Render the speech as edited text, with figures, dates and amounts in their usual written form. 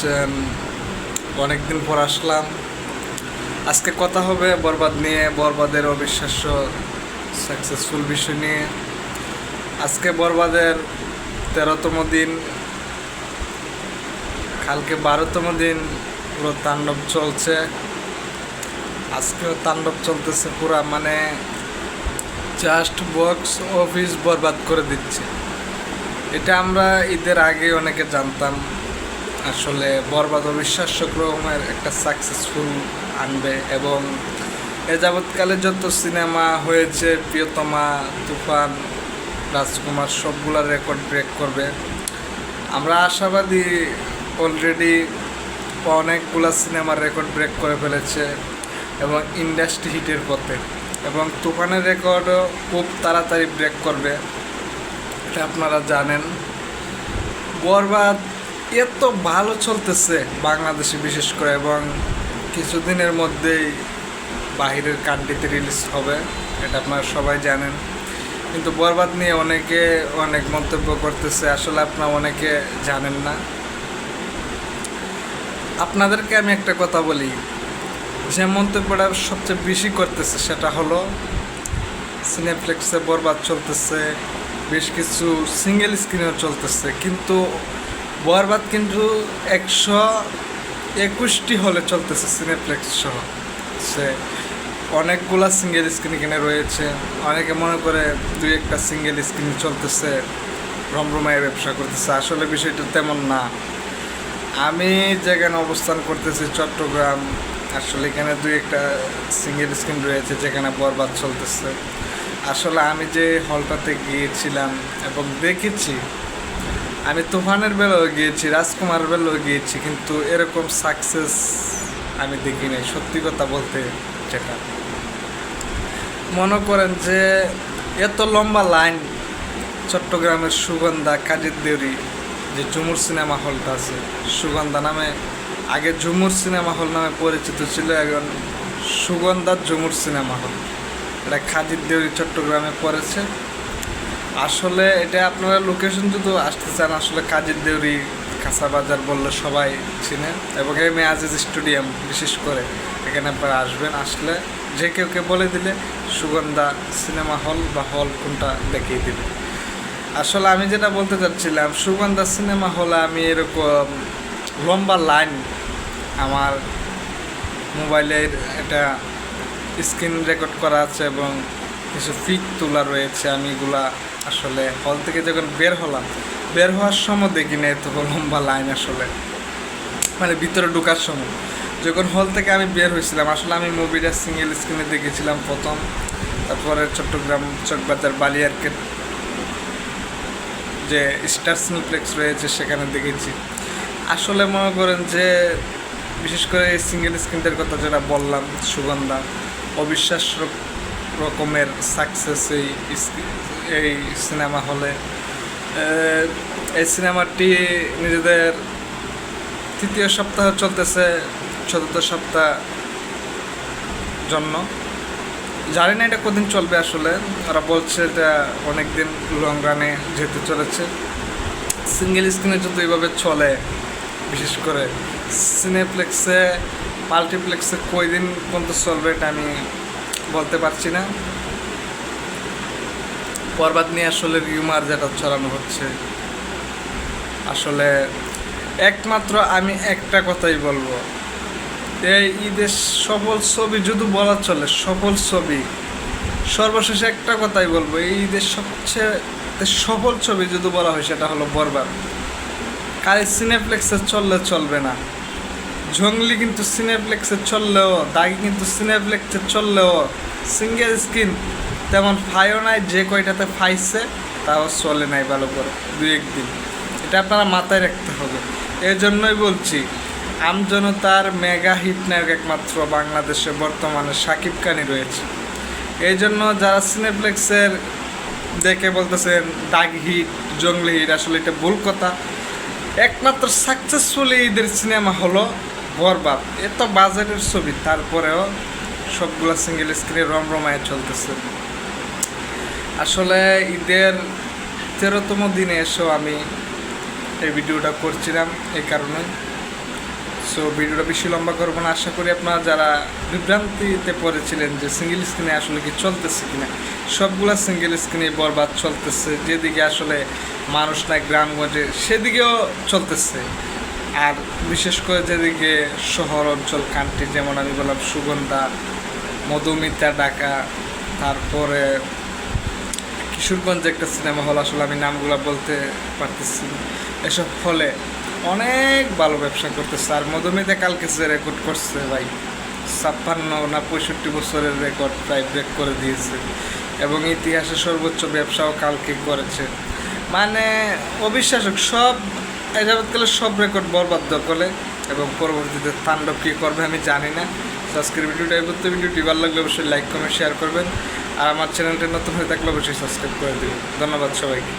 করছেন? অনেকদিন পর আসলাম। আজকে কথা হবে বরবাদ নিয়ে, বরবাদের অবিশ্বাস্য সাকসেসফুল বিষয় নিয়ে। আজকে বরবাদের 13তম দিন, কালকে 12তম দিন। পুরো তাণ্ডব চলছে, আজকেও তাণ্ডব চলতেছে পুরা, মানে জাস্ট বক্স অফিস বরবাদ করে দিচ্ছে। এটা আমরা ঈদের আগে অনেকে জানতাম, আসলে বরবাদ অবিশ্বাস্য রকমের একটা সাকসেসফুল আনবে এবং এ যাবৎকালে যত সিনেমা হয়েছে, প্রিয়তমা, তুফান, রাজকুমার, সবগুলা রেকর্ড ব্রেক করবে। আমরা আশাবাদী। অলরেডি অনেকগুলা সিনেমার রেকর্ড ব্রেক করে ফেলেছে এবং ইন্ডাস্ট্রি হিটের পথে, এবং তুফানের রেকর্ডও খুব তাড়াতাড়ি ব্রেক করবে, এটা আপনারা জানেন। বরবাদ এত ভালো চলতেছে বাংলাদেশে বিশেষ করে, এবং কিছুদিনের মধ্যেই বাহিরের কান্ট্রিতে রিলিজ হবে, এটা আপনারা সবাই জানেন। কিন্তু বরবাদ নিয়ে অনেকে অনেক মন্তব্য করতেছে, আসলে আপনারা অনেকে জানেন না। আপনাদেরকে আমি একটা কথা বলি, যে মন্তব্যটা সবচেয়ে বেশি করতেছে সেটা হলো সিনেপ্লেক্সে বরবাদ চলতেছে, বেশ কিছু সিঙ্গেল স্ক্রিনও চলতেছে, কিন্তু বরবাদ কিন্তু 121টি হলে চলতেছে সিনেপ্লেক্স সহ। সে অনেকগুলা সিঙ্গেল স্ক্রিন এখানে রয়েছে। অনেকে মনে করে দুই একটা সিঙ্গেল স্ক্রিন চলতেছে, রমরমায় ব্যবসা করতেছে। আসলে বিষয়টা তেমন না। আমি যেখানে অবস্থান করতেছি চট্টগ্রাম, আসলে এখানে দুই একটা সিঙ্গেল স্ক্রিন রয়েছে যেখানে বরবাদ চলতেছে। আসলে আমি যে হলটাতে গিয়েছিলাম এবং দেখেছি, আমি তুফানের বেলাও গিয়েছি, রাজকুমার বেলাও গিয়েছি, কিন্তু এরকম সাকসেস আমি দেখি নাই, সত্যি কথা বলতে। যেটা মনে করেন যে এত লম্বা লাইন, চট্টগ্রামের সুগন্ধা, কাজের দেউরি যে ঝুমুর সিনেমা হলটা আছে, সুগন্ধা নামে, আগে ঝুমুর সিনেমা হল নামে পরিচিত ছিল, এখন সুগন্ধা ঝুমুর সিনেমা হল। এটা খাজির দেউরি চট্টগ্রামে পড়েছে। আসলে এটা আপনারা লোকেশন যদি আসতে চান, আসলে কাজের দেউরি কাঁচা বাজার বললে সবাই চিনেন, এবং এম এ আজিজ স্টেডিয়াম বিশেষ করে, এখানে আপনারা আসবেন। আসলে যে কেউ বলে দিলে সুগন্ধা সিনেমা হল বা হল কোনটা দেখিয়ে দিবে। আসলে আমি যেটা বলতে চাচ্ছিলাম, সুগন্ধা সিনেমা হলে আমি এরকম লম্বা লাইন, আমার মোবাইলের এটা স্ক্রিন রেকর্ড করা আছে এবং কিছু পিক তোলা রয়েছে। আমি এগুলা আসলে হল থেকে যখন বের হওয়ার সময় দেখি না এত লম্বা লাইন। আসলে মানে ভিতরে ঢোকার সময়, যখন হল থেকে আমি বের হয়েছিলাম, আসলে আমি মুভিটা সিঙ্গেল স্ক্রিনে দেখেছিলাম প্রথম, তারপরে চট্টগ্রাম চকবাজার বালিয়ারকেট যে স্টার সিনেপ্লেক্স রয়েছে সেখানে দেখেছি। আসলে মনে করেন যে বিশেষ করে এই সিঙ্গেল স্ক্রিনটার কথা যেটা বললাম, সুগন্ধা অবিশ্বাস্য রকমের সাকসেস এই সিনেমা হলে। এই সিনেমাটি নিজেদের 3য় সপ্তাহ চলতেছে, 4র্থ সপ্তাহ জন্য। জানি না এটা কদিন চলবে, আসলে ওরা বলছে এটা অনেক দিন লং রানে যেতে চলেছে। সিঙ্গেল স্ক্রিনে যদি এইভাবে চলে, বিশেষ করে সিনেপ্লেক্সে, মাল্টিপ্লেক্সে কয়দিন পর্যন্ত চলবে এটা আমি বলতে পারছি না। বরবাদ নিয়ে আসলে রিউমার যেটা ছড়ানো হচ্ছে, আসলে একমাত্র আমি একটা কথাই বলবো, এই ঈদের সফল ছবি যদি বলা চলে, সফল ছবি, সর্বশেষে একটা কথাই বলবো, এই ঈদের সবচেয়ে সফল ছবি যদি বলা হয় সেটা হলো বরবাদ। কালে সিনেপ্লেক্সে চললে চলবে না। জঙ্গলি কিন্তু সিনেপ্লেক্সে চললেও, দাগি কিন্তু সিনেপ্লেক্সে চললেও সিঙ্গেল স্ক্রিন তেমন ফাইও নাই, যে কয়টাতে ফাইছে তাও চলে নাই ভালো করে 2-1 দিন। এটা আপনারা মাথায় রাখতে হবে। এই জন্যই বলছি, আমজনতার মেগা হিট নায়ক একমাত্র বাংলাদেশে বর্তমানে শাকিব খানই রয়েছে। এই জন্য যারা সিনেপ্লেক্সের দেখে বলতেছেন দাগ হিট, জঙ্গলি হিট, আসলে এটা ভুল কথা। একমাত্র সাকসেসফুল ঈদের সিনেমা হলো বরবাদ। এত বাজেটের ছবি, তারপরেও সবগুলো সিঙ্গেল স্ক্রিনে রমরমায় চলতেছে। আসলে ঈদের 13তম দিনে এসেও আমি এই ভিডিওটা করছিলাম এই কারণে, সো ভিডিওটা বেশি লম্বা করবো না, আশা করি আপনারা যারা বিভ্রান্তিতে পড়েছিলেন যে সিঙ্গেল স্ক্রিনে আসলে কি চলতেছে কিনা, সবগুলা সিঙ্গেল স্ক্রিনে বরবাদ চলতেছে। যেদিকে আসলে মানুষ নাই গ্রামগঞ্জে সেদিকেও চলতেছে, আর বিশেষ করে যেদিকে শহর অঞ্চল কান্ট্রি, যেমন আমি বললাম সুগন্ধা, মধুমিতা, ঢাকা, তারপরে কিশোরগঞ্জে একটা সিনেমা হল, আসলে আমি নামগুলো বলতে পারতেছি না, এসব হলে অনেক ভালো ব্যবসা করতেছে। আর মধুমিতা কালকে যে রেকর্ড করছে ভাই, 56 না 65 বছরের রেকর্ড প্রায় ব্রেক করে দিয়েছে, এবং ইতিহাসে সর্বোচ্চ ব্যবসাও কালকে করেছে। মানে অবিশ্বাসক, সব এই যাবৎকালে সব রেকর্ড বরবাদ করে, এবং পরবর্তীতে তাণ্ডব কী করবে আমি জানি না। আজকের ভিডিওটা এই পর্যন্ত। ভিডিওটি ভালো লাগলে অবশ্যই লাইক কমেন্ট শেয়ার করবেন, আর আমার চ্যানেলটা নতুন হয়ে থাকলে অবশ্যই সাবস্ক্রাইব করে দেবেন। ধন্যবাদ সবাইকে।